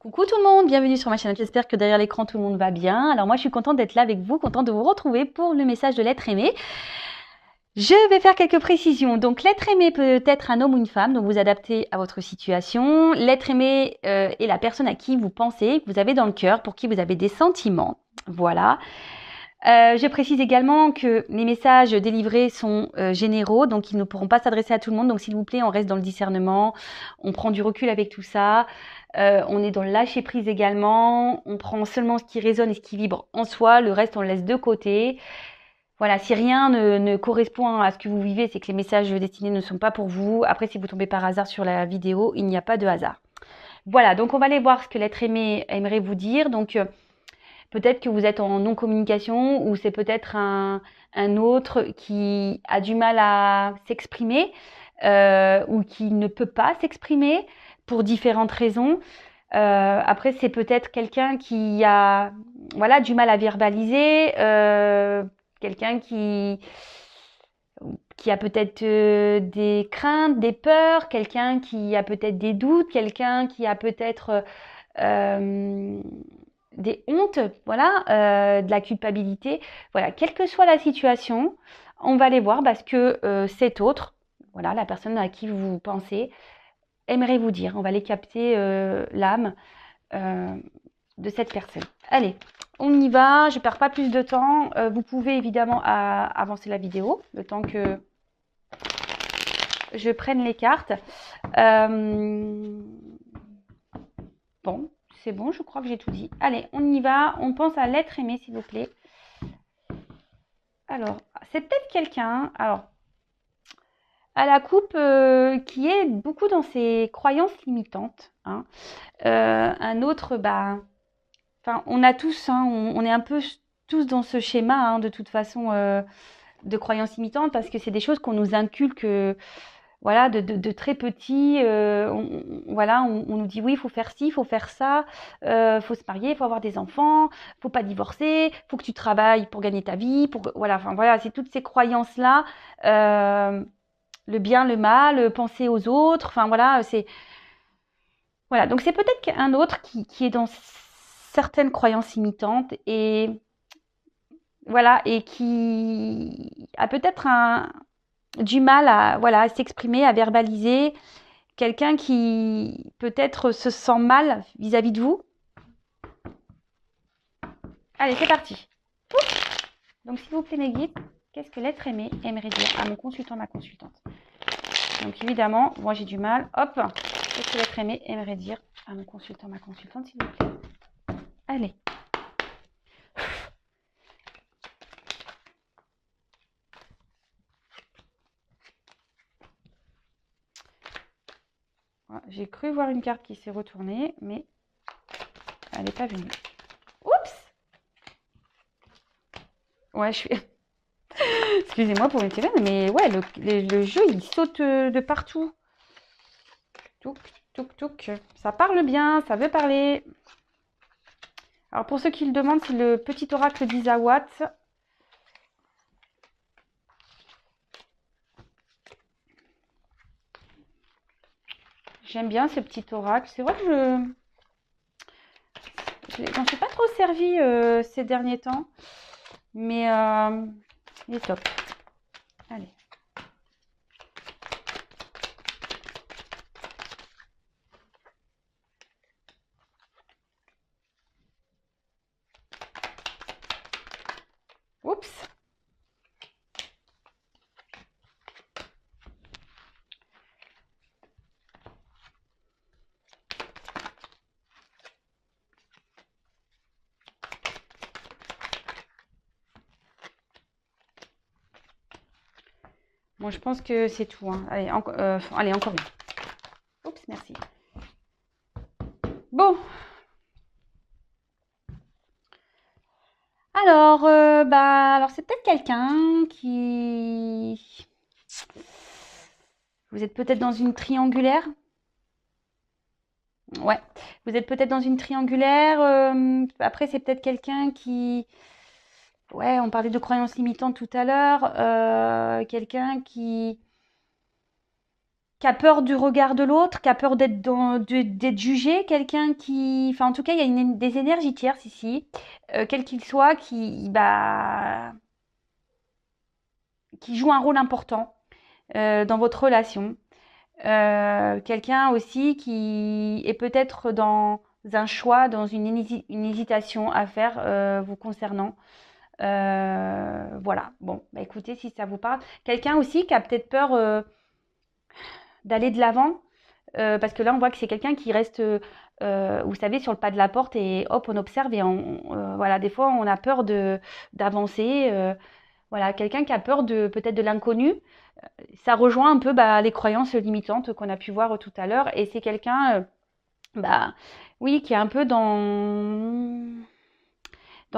Coucou tout le monde, bienvenue sur ma chaîne. J'espère que derrière l'écran tout le monde va bien. Alors moi je suis contente d'être là avec vous, contente de vous retrouver pour le message de l'être aimé. Je vais faire quelques précisions. Donc l'être aimé peut être un homme ou une femme, donc vous adaptez à votre situation. L'être aimé est la personne à qui vous pensez, que vous avez dans le cœur, pour qui vous avez des sentiments. Voilà. Je précise également que les messages délivrés sont généraux, donc ils ne pourront pas s'adresser à tout le monde. Donc s'il vous plaît, on reste dans le discernement, on prend du recul avec tout ça. On est dans le lâcher prise également. On prend seulement ce qui résonne et ce qui vibre en soi. Le reste, on le laisse de côté. Voilà, si rien ne correspond à ce que vous vivez, c'est que les messages destinés ne sont pas pour vous. Après, si vous tombez par hasard sur la vidéo, il n'y a pas de hasard. Voilà, donc on va aller voir ce que l'être aimé aimerait vous dire. Donc, peut-être que vous êtes en non-communication ou c'est peut-être un autre qui a du mal à s'exprimer ou qui ne peut pas s'exprimer pour différentes raisons. Après, c'est peut-être quelqu'un qui a du mal à verbaliser, quelqu'un qui a peut-être des craintes, des peurs, quelqu'un qui a peut-être des doutes, quelqu'un qui a peut-être des hontes, de la culpabilité. Voilà, quelle que soit la situation, on va les voir parce que cet autre, voilà, la personne à qui vous pensez, aimerait vous dire. On va les capter l'âme de cette personne. Allez, on y va. Je ne perds pas plus de temps. Vous pouvez évidemment avancer la vidéo le temps que je prenne les cartes. Bon, c'est bon, je crois que j'ai tout dit. Allez, on y va. On pense à l'être aimé, s'il vous plaît. Alors, c'est peut-être quelqu'un, à la coupe qui est beaucoup dans ses croyances limitantes. Hein. Un autre, on a tous, hein, on est un peu tous dans ce schéma, hein, de toute façon, de croyances limitantes, parce que c'est des choses qu'on nous inculque, de très petit. On nous dit oui, il faut faire ci, il faut faire ça, faut se marier, il faut avoir des enfants, faut pas divorcer, faut que tu travailles pour gagner ta vie, c'est toutes ces croyances-là, le bien, le mal, penser aux autres, donc c'est peut-être un autre qui est dans certaines croyances limitantes et qui a peut-être du mal à s'exprimer, à verbaliser, quelqu'un qui peut-être se sent mal vis-à-vis de vous. Allez, c'est parti. Donc s'il vous plaît mes guides, qu'est-ce que l'être aimé aimerait dire à mon consultant, ma consultante? Donc évidemment, moi j'ai du mal. Hop, qu'est-ce que l'être aimé aimerait dire à mon consultant, ma consultante, s'il vous plaît? Allez. Voilà, j'ai cru voir une carte qui s'est retournée, mais elle n'est pas venue. Oups! Ouais, je suis... Excusez-moi pour une semaine, mais ouais, le jeu, il saute de partout. Touc, touc, touc. Ça parle bien, ça veut parler. Alors, pour ceux qui le demandent, c'est le petit oracle d'Isawat. J'aime bien ce petit oracle. C'est vrai que j'en suis pas trop servi ces derniers temps. Mais il est top. Allez. Oups. Bon, je pense que c'est tout. Hein. Allez, encore une. Oups, merci. Bon. Alors c'est peut-être quelqu'un qui... Vous êtes peut-être dans une triangulaire. Ouais, vous êtes peut-être dans une triangulaire. Après, c'est peut-être quelqu'un qui... Ouais, on parlait de croyances limitantes tout à l'heure. Quelqu'un qui qui a peur du regard de l'autre, qui a peur d'être jugé, quelqu'un qui... Enfin, en tout cas, il y a des énergies tierces ici, quel qu'il soit, qui joue un rôle important dans votre relation. Quelqu'un aussi qui est peut-être dans un choix, dans une hésitation à faire vous concernant. Voilà, bon, bah écoutez, si ça vous parle. Quelqu'un aussi qui a peut-être peur d'aller de l'avant, parce que là, on voit que c'est quelqu'un qui reste, vous savez, sur le pas de la porte et hop, on observe et voilà, des fois, on a peur d'avancer. Voilà, quelqu'un qui a peur peut-être de l'inconnu. Ça rejoint un peu les croyances limitantes qu'on a pu voir tout à l'heure. Et c'est quelqu'un, oui, qui est un peu dans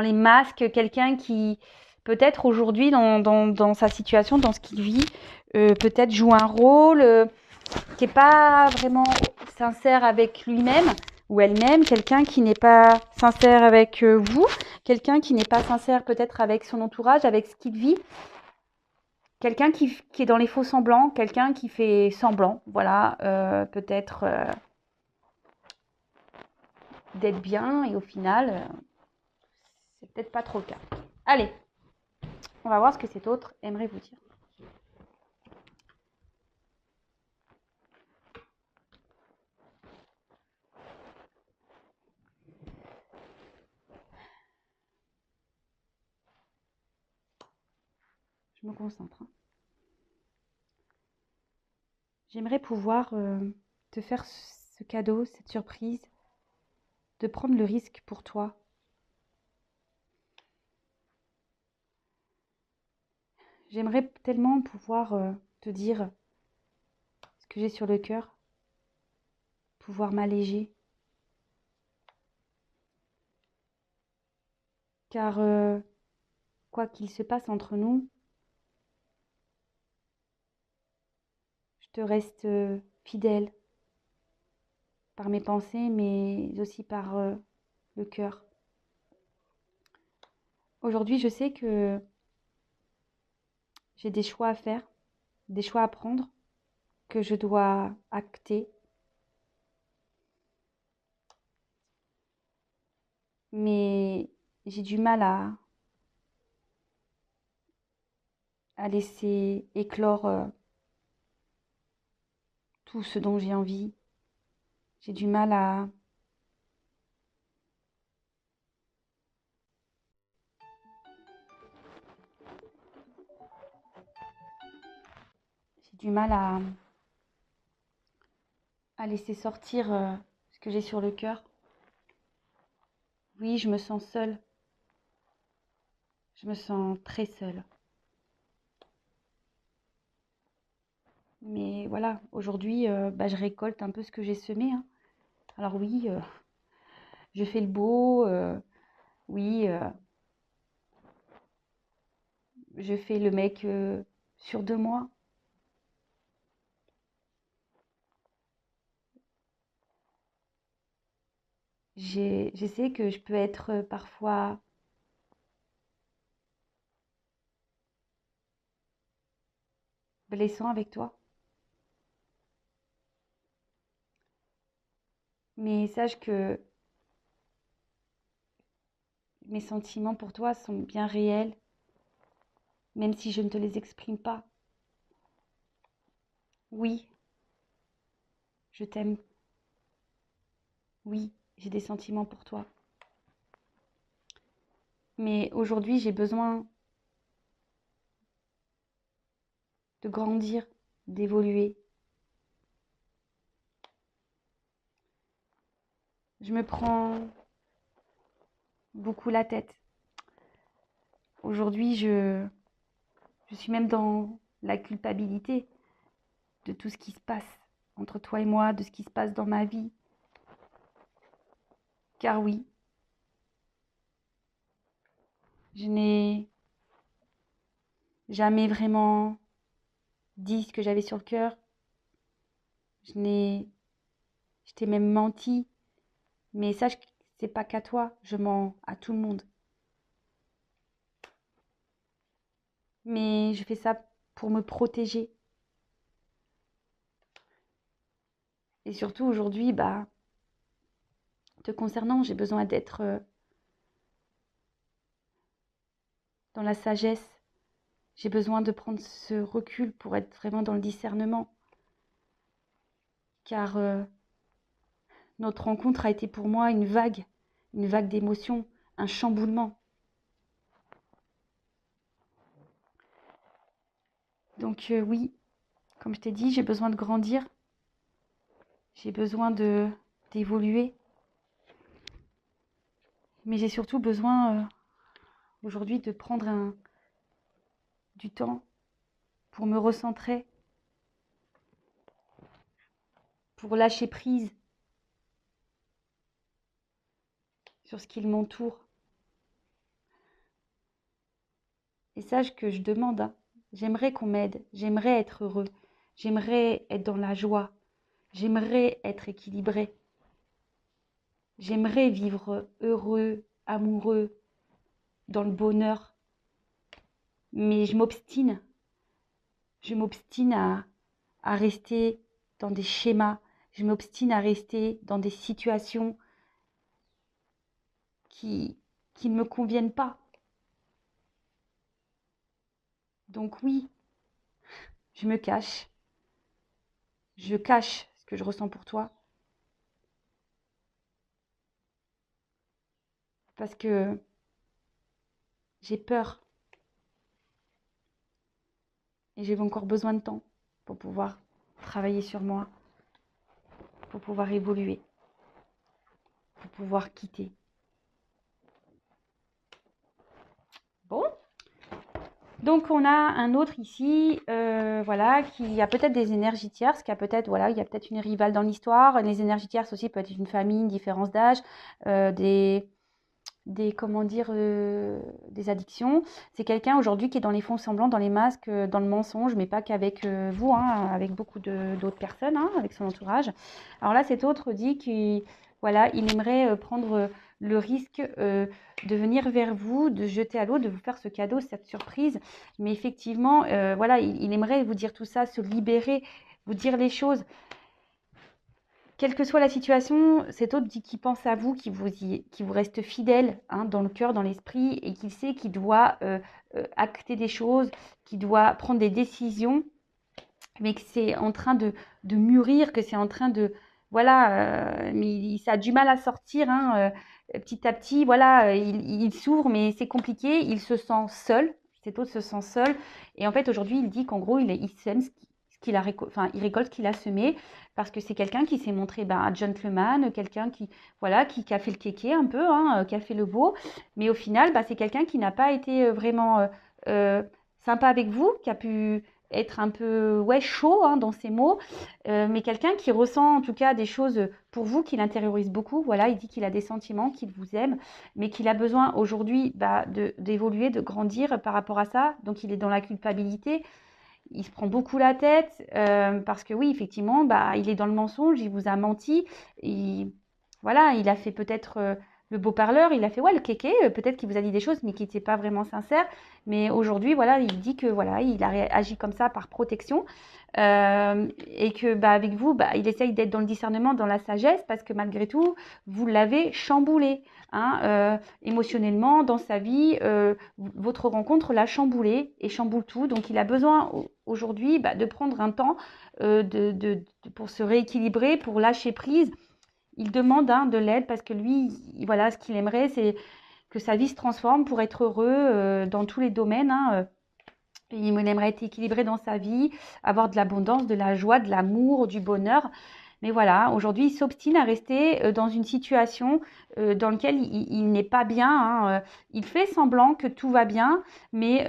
les masques, quelqu'un qui peut-être aujourd'hui dans sa situation, dans ce qu'il vit, peut-être joue un rôle qui n'est pas vraiment sincère avec lui-même ou elle-même, quelqu'un qui n'est pas sincère avec vous, quelqu'un qui n'est pas sincère peut-être avec son entourage, avec ce qu'il vit, quelqu'un qui est dans les faux semblants, quelqu'un qui fait semblant, voilà, peut-être d'être bien et au final, c'est peut-être pas trop le cas. Allez, on va voir ce que cet autre aimerait vous dire. Je me concentre. J'aimerais pouvoir te faire ce cadeau, cette surprise, de prendre le risque pour toi. J'aimerais tellement pouvoir te dire ce que j'ai sur le cœur, pouvoir m'alléger. Car quoi qu'il se passe entre nous, je te reste fidèle par mes pensées, mais aussi par le cœur. Aujourd'hui, je sais que j'ai des choix à faire, des choix à prendre, que je dois acter. Mais j'ai du mal à laisser éclore tout ce dont j'ai envie. J'ai du mal j'ai du mal à laisser sortir ce que j'ai sur le cœur. Oui, je me sens seule. Je me sens très seule. Mais voilà, aujourd'hui, je récolte un peu ce que j'ai semé, hein. Alors oui, je fais le beau, oui, je fais le mec sûr de moi. Je sais que je peux être parfois blessant avec toi. Mais sache que mes sentiments pour toi sont bien réels, même si je ne te les exprime pas. Oui, je t'aime. Oui, j'ai des sentiments pour toi. Mais aujourd'hui, j'ai besoin de grandir, d'évoluer. Je me prends beaucoup la tête. Aujourd'hui, je suis même dans la culpabilité de tout ce qui se passe entre toi et moi, de ce qui se passe dans ma vie. Car oui, je n'ai jamais vraiment dit ce que j'avais sur le cœur. Je t'ai même menti. Mais sache que c'est pas qu'à toi, je mens à tout le monde. Mais je fais ça pour me protéger. Et surtout aujourd'hui, bah, te concernant, j'ai besoin d'être dans la sagesse. J'ai besoin de prendre ce recul pour être vraiment dans le discernement. Car notre rencontre a été pour moi une vague d'émotions, un chamboulement. Donc oui, comme je t'ai dit, j'ai besoin de grandir. J'ai besoin d'évoluer. Mais j'ai surtout besoin aujourd'hui de prendre du temps pour me recentrer, pour lâcher prise sur ce qui m'entoure. Et sache que je demande, hein, j'aimerais qu'on m'aide, j'aimerais être heureux, j'aimerais être dans la joie, j'aimerais être équilibré, j'aimerais vivre heureux, amoureux, dans le bonheur. Mais je m'obstine à rester dans des schémas, je m'obstine à rester dans des situations qui ne me conviennent pas. Donc oui, je cache ce que je ressens pour toi, parce que j'ai peur et j'ai encore besoin de temps pour pouvoir travailler sur moi, pour pouvoir évoluer, pour pouvoir quitter. Bon, donc on a un autre ici, voilà, qui a peut-être des énergies tierces, qui a peut-être, voilà, il y a peut-être une rivale dans l'histoire. Les énergies tierces aussi peut être une famille, une différence d'âge, comment dire, des addictions. C'est quelqu'un aujourd'hui qui est dans les fonds semblants, dans les masques, dans le mensonge, mais pas qu'avec vous, hein, avec beaucoup d'autres personnes, hein, avec son entourage. Alors là, cet autre dit qu'il voilà, il aimerait prendre le risque de venir vers vous, de jeter à l'eau, de vous faire ce cadeau, cette surprise. Mais effectivement, voilà, il aimerait vous dire tout ça, se libérer, vous dire les choses. Quelle que soit la situation, cet autre dit qu'il pense à vous, qu'il vous reste fidèle, hein, dans le cœur, dans l'esprit, et qu'il sait qu'il doit acter des choses, qu'il doit prendre des décisions, mais que c'est en train de mûrir, que c'est en train de... Voilà, mais ça a du mal à sortir, hein, petit à petit, voilà, il s'ouvre, mais c'est compliqué, il se sent seul, cet autre se sent seul, et en fait aujourd'hui il dit qu'en gros il sème il récolte ce qu'il a semé, parce que c'est quelqu'un qui s'est montré un gentleman, quelqu'un qui, voilà, qui a fait le kéké un peu, hein, qui a fait le beau, mais au final c'est quelqu'un qui n'a pas été vraiment sympa avec vous, qui a pu être un peu chaud, hein, dans ses mots, mais quelqu'un qui ressent en tout cas des choses pour vous, qui l'intériorise beaucoup. Voilà, il dit qu'il a des sentiments, qu'il vous aime, mais qu'il a besoin aujourd'hui d'évoluer, de grandir par rapport à ça. Donc il est dans la culpabilité, il se prend beaucoup la tête, parce que oui, effectivement, il est dans le mensonge, il vous a menti, voilà, il a fait peut-être le beau parleur, il a fait le kéké, peut-être qu'il vous a dit des choses mais qui n'étaient pas vraiment sincères, mais aujourd'hui voilà, il dit que voilà, il a agi comme ça par protection, et que avec vous, il essaye d'être dans le discernement, dans la sagesse, parce que malgré tout vous l'avez chamboulé, hein, émotionnellement dans sa vie, votre rencontre l'a chamboulé et chamboule tout, donc il a besoin aujourd'hui de prendre un temps pour se rééquilibrer, pour lâcher prise. Il demande, hein, de l'aide, parce que lui, voilà, ce qu'il aimerait, c'est que sa vie se transforme pour être heureux dans tous les domaines, hein. Il aimerait être équilibré dans sa vie, avoir de l'abondance, de la joie, de l'amour, du bonheur. Mais voilà, aujourd'hui, il s'obstine à rester dans une situation dans laquelle il n'est pas bien, hein. Il fait semblant que tout va bien, mais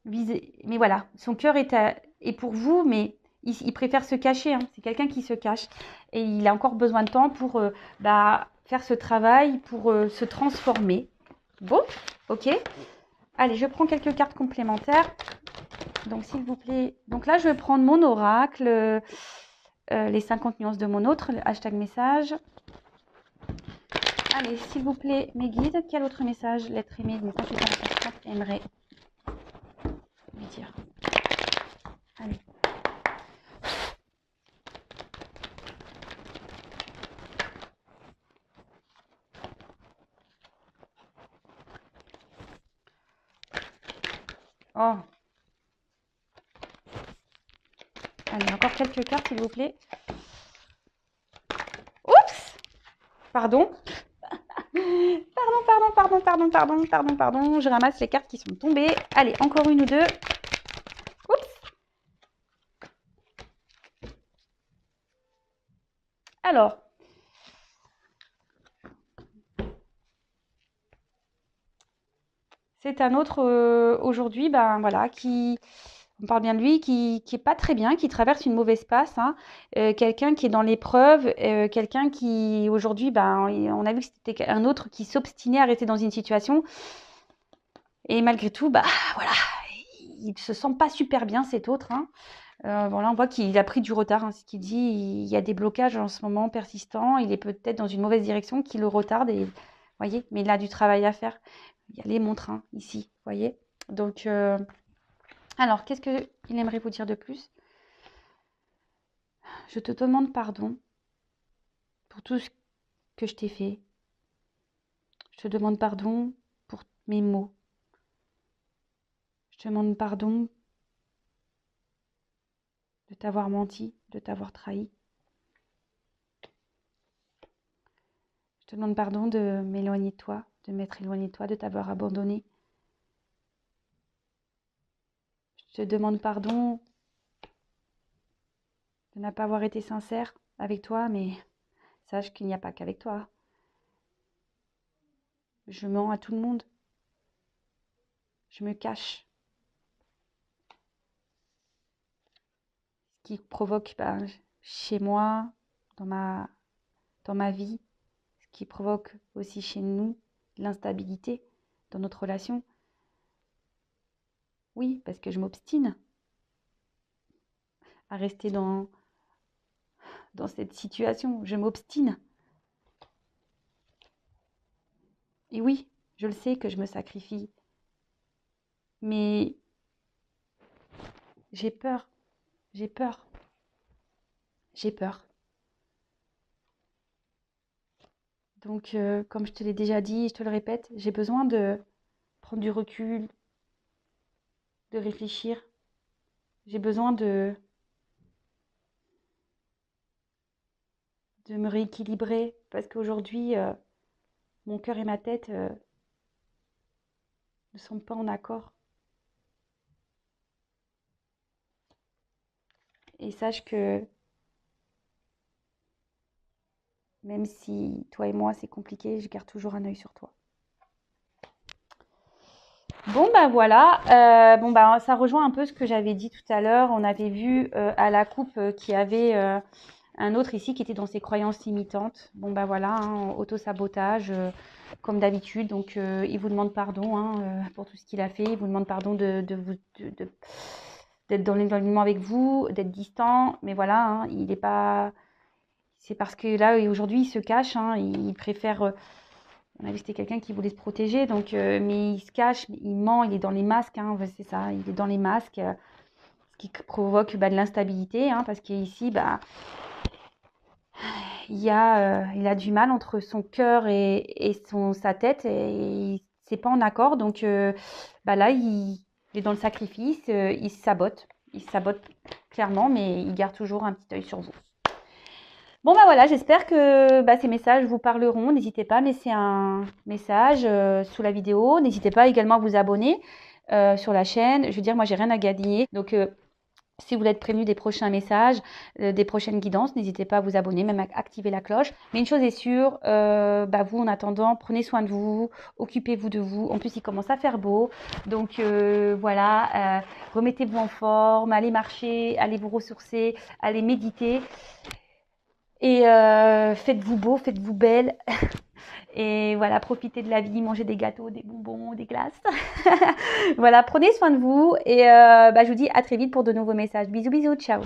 voilà, son cœur est pour vous, mais il préfère se cacher, hein. C'est quelqu'un qui se cache. Et il a encore besoin de temps pour faire ce travail, pour se transformer. Bon, ok. Allez, je prends quelques cartes complémentaires. Donc, s'il vous plaît. Donc là, je vais prendre mon oracle, les 50 nuances de mon autre, le hashtag message. Allez, s'il vous plaît, mes guides, quel autre message, l'être aimé, mes consultants aimerait lui dire? Allez. Oh. Allez, encore quelques cartes, s'il vous plaît. Oups! Pardon. Pardon. Je ramasse les cartes qui sont tombées. Allez, encore une ou deux. Oups. Alors. C'est un autre aujourd'hui, ben voilà, on parle bien de lui, qui est pas très bien, qui traverse une mauvaise passe, hein. Quelqu'un qui est dans l'épreuve, quelqu'un qui aujourd'hui, ben on a vu que c'était un autre qui s'obstinait à rester dans une situation. Et malgré tout, bah voilà, il se sent pas super bien cet autre, hein. Voilà, on voit qu'il a pris du retard, hein, ce qu'il dit. Il y a des blocages en ce moment persistants. Il est peut-être dans une mauvaise direction qui le retarde. Et voyez, mais il a du travail à faire. Il y a les montres hein, ici, voyez. Donc, alors, qu'est-ce qu'il aimerait vous dire de plus? Je te demande pardon pour tout ce que je t'ai fait. Je te demande pardon pour mes mots. Je te demande pardon de t'avoir menti, de t'avoir trahi. Je te demande pardon de m'éloigner de toi, de m'être éloigné de toi, de t'avoir abandonné. Je te demande pardon de ne pas avoir été sincère avec toi, mais sache qu'il n'y a pas qu'avec toi. Je mens à tout le monde. Je me cache. Ce qui provoque chez moi, dans ma vie, ce qui provoque aussi chez nous l'instabilité dans notre relation. Oui, parce que je m'obstine à rester dans cette situation. Je m'obstine. Et oui, je le sais que je me sacrifie. Mais j'ai peur. J'ai peur. J'ai peur. Donc, comme je te l'ai déjà dit, je te le répète, j'ai besoin de prendre du recul, de réfléchir. J'ai besoin de me rééquilibrer parce qu'aujourd'hui, mon cœur et ma tête ne sont pas en accord. Et sache que même si toi et moi c'est compliqué, je garde toujours un œil sur toi. Bon ben voilà, ça rejoint un peu ce que j'avais dit tout à l'heure. On avait vu à la coupe qu'il y avait un autre ici qui était dans ses croyances limitantes. Bon ben voilà, hein, auto-sabotage comme d'habitude. Donc il vous demande pardon hein, pour tout ce qu'il a fait. Il vous demande pardon d'être dans l'éloignement avec vous, d'être distant. Mais voilà, hein, il n'est pas... C'est parce que là, aujourd'hui, il se cache. Hein, il préfère... on a vu que c'était quelqu'un qui voulait se protéger, donc, mais il se cache, il ment, il est dans les masques, hein, c'est ça, il est dans les masques, ce qui provoque de l'instabilité, hein, parce qu'ici, il a du mal entre son cœur et sa tête, et c'est pas en accord, donc là, il est dans le sacrifice, il se sabote clairement, mais il garde toujours un petit œil sur vous. Bon voilà, j'espère que ces messages vous parleront. N'hésitez pas à me laisser un message sous la vidéo. N'hésitez pas également à vous abonner sur la chaîne. Je veux dire, moi, j'ai rien à gagner. Donc, si vous voulez être prévenu des prochains messages, des prochaines guidances, n'hésitez pas à vous abonner, même à activer la cloche. Mais une chose est sûre, vous, en attendant, prenez soin de vous, occupez-vous de vous. En plus, il commence à faire beau. Donc, voilà, remettez-vous en forme, allez marcher, allez vous ressourcer, allez méditer. Et faites-vous beau, faites-vous belle. Et voilà, profitez de la vie, mangez des gâteaux, des bonbons, des glaces. Voilà, prenez soin de vous. Et je vous dis à très vite pour de nouveaux messages. Bisous, bisous, ciao.